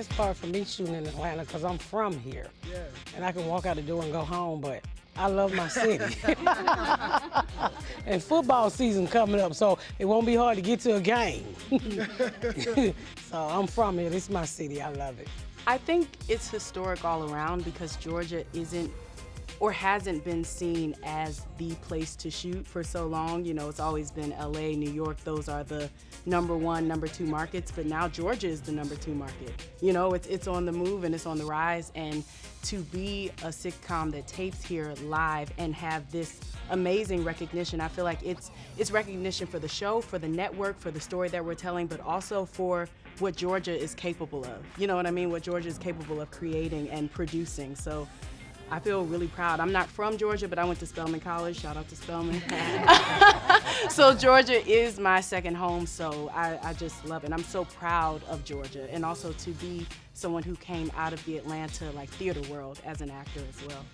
best part for me shooting in Atlanta because I'm from here. Yeah. And I can walk out the door and go home, but I love my city. And football season coming up, so it won't be hard to get to a game. So I'm from here. This is my city. I love it. I think it's historic all around because Georgia isn't or hasn't been seen as the place to shoot for so long. You know, it's always been LA, New York, those are the number 1, number 2 markets, but now Georgia is the number 2 market. You know, it's on the move and it's on the rise, and to be a sitcom that tapes here live and have this amazing recognition, I feel like it's recognition for the show, for the network, for the story that we're telling, but also for what Georgia is capable of. You know what I mean? What Georgia is capable of creating and producing. So I feel really proud. I'm not from Georgia, but I went to Spelman College. Shout out to Spelman. So Georgia is my second home, so I just love it. I'm so proud of Georgia, and also to be someone who came out of the Atlanta theater world as an actor as well.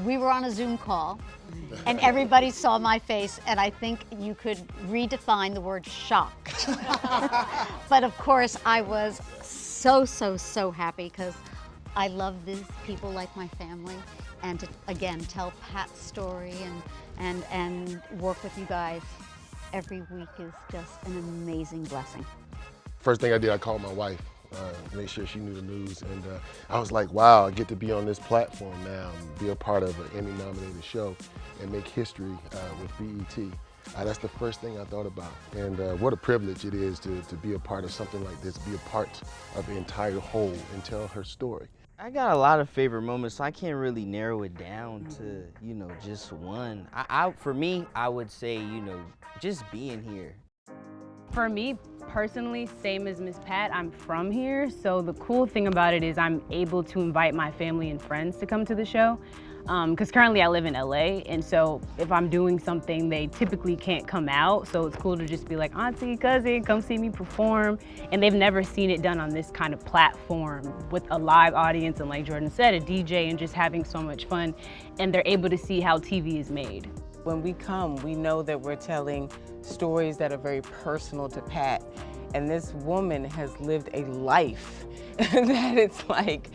We were on a Zoom call, and everybody saw my face, and I think you could redefine the word shock. But of course, I was so happy because I love these people like my family, and to, again, tell Pat's story and work with you guys every week is just an amazing blessing. First thing I did, I called my wife, make sure she knew the news, and I was like, wow, I get to be on this platform now and be a part of an Emmy-nominated show and make history with BET. That's the first thing I thought about, and what a privilege it is to be a part of something like this, be a part of the entire whole and tell her story. I got a lot of favorite moments, so I can't really narrow it down to, you know, just one. For me, I would say, you know, just being here. For me, personally, same as Miss Pat, I'm from here, so the cool thing about it is I'm able to invite my family and friends to come to the show. Because currently I live in LA, and so if I'm doing something, they typically can't come out, so it's cool to just be like, auntie, cousin, come see me perform. And they've never seen it done on this kind of platform with a live audience, and like Jordan said, a DJ, and just having so much fun, and they're able to see how TV is made. When we come, we know that we're telling stories that are very personal to Pat, and this woman has lived a life that it's like,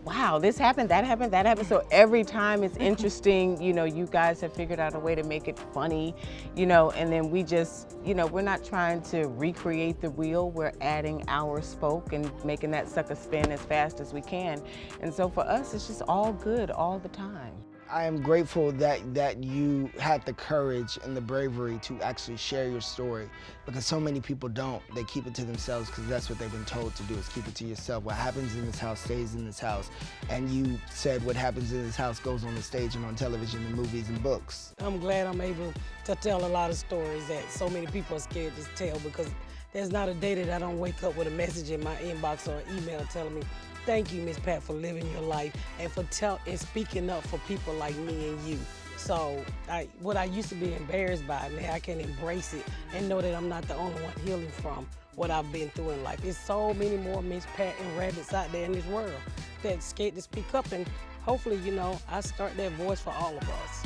wow, this happened, that happened, that happened. So every time it's interesting, you know, you guys have figured out a way to make it funny, you know, and then we just, you know, we're not trying to recreate the wheel, we're adding our spoke and making that sucker spin as fast as we can. And so for us, it's just all good all the time. I am grateful that you had the courage and the bravery to actually share your story, because so many people don't. They keep it to themselves because that's what they've been told to do, is keep it to yourself. What happens in this house stays in this house. And you said what happens in this house goes on the stage and on television and movies and books. I'm glad I'm able to tell a lot of stories that so many people are scared to tell, because there's not a day that I don't wake up with a message in my inbox or an email telling me, thank you, Miss Pat, for living your life and for speaking up for people like me and you. So what I used to be embarrassed by, now I can embrace it and know that I'm not the only one healing from what I've been through in life. There's so many more Miss Pat and rabbits out there in this world that's scared to speak up, and hopefully, you know, I start that voice for all of us.